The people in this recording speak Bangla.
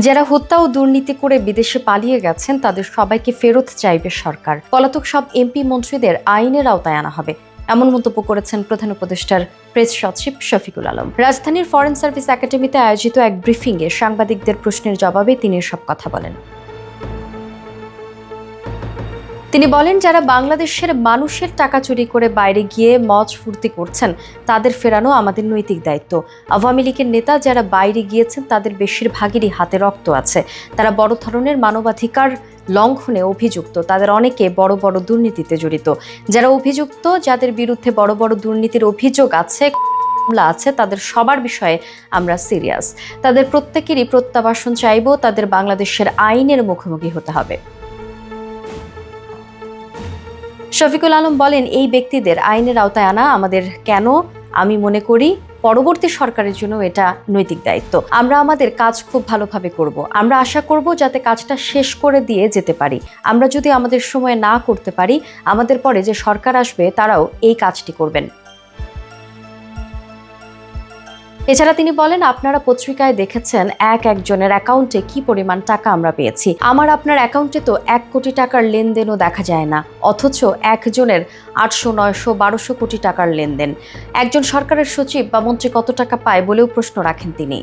যারা হত্যা ও দুর্নীতি করে বিদেশে পালিয়ে গেছেন তাদের সবাইকে ফেরত চাইবে সরকার। পলাতক সব এমপি মন্ত্রীদের আইনের আওতায় আনা হবে, এমন মন্তব্য করেছেন প্রধান উপদেষ্টার প্রেস সচিব শফিকুল আলম। রাজধানীর ফরেন সার্ভিস একাডেমিতে আয়োজিত এক ব্রিফিংয়ে সাংবাদিকদের প্রশ্নের জবাবে তিনি এসব কথা বলেন। তিনি বলেন, যারা বাংলাদেশের মানুষের টাকা চুরি করে বাইরে গিয়ে মজ ফুর্তি করছেন তাদের ফেরানো আমাদের নৈতিক দায়িত্ব। আওয়ামী লীগের নেতা যারা বাইরে গিয়েছেন তাদের বেশিরভাগেরই হাতে রক্ত আছে। তারা বড় ধরনের মানবাধিকার লঙ্ঘনে অভিযুক্ত, তাদের অনেকে বড় বড় দুর্নীতিতে জড়িত। যারা অভিযুক্ত, যাদের বিরুদ্ধে বড় বড় দুর্নীতির অভিযোগ আছে তাদের সবার বিষয়ে আমরা সিরিয়াস। তাদের প্রত্যেকেরই প্রত্যাবাসন চাইব, তাদের বাংলাদেশের আইনের মুখোমুখি হতে হবে। শফিকুল আলম বলেন, এই ব্যক্তিদের আইনের আওতায় আনা আমাদের আমি মনে করি পরবর্তী সরকারের জন্য এটা নৈতিক দায়িত্ব। আমরা আমাদের কাজ খুব ভালোভাবে করব। আমরা আশা করব যাতে কাজটা শেষ করে দিয়ে যেতে পারি। আমরা যদি আমাদের সময়ে না করতে পারি, আমাদের পরে যে সরকার আসবে তারাও এই কাজটি করবেন। এছাড়া তিনি বলেন, আপনারা পত্রিকায় দেখেছেন একজনের অ্যাকাউন্টে কি পরিমাণ টাকা আমরা পেয়েছি। আপনার অ্যাকাউন্টে তো 1 কোটি টাকার লেনদেনও দেখা যায় না, অথচ একজনের 800, 900, 1200 কোটি টাকার লেনদেন। একজন সরকারের সচিব বা মন্ত্রী কত টাকা পায় বলেও প্রশ্ন রাখেন তিনি।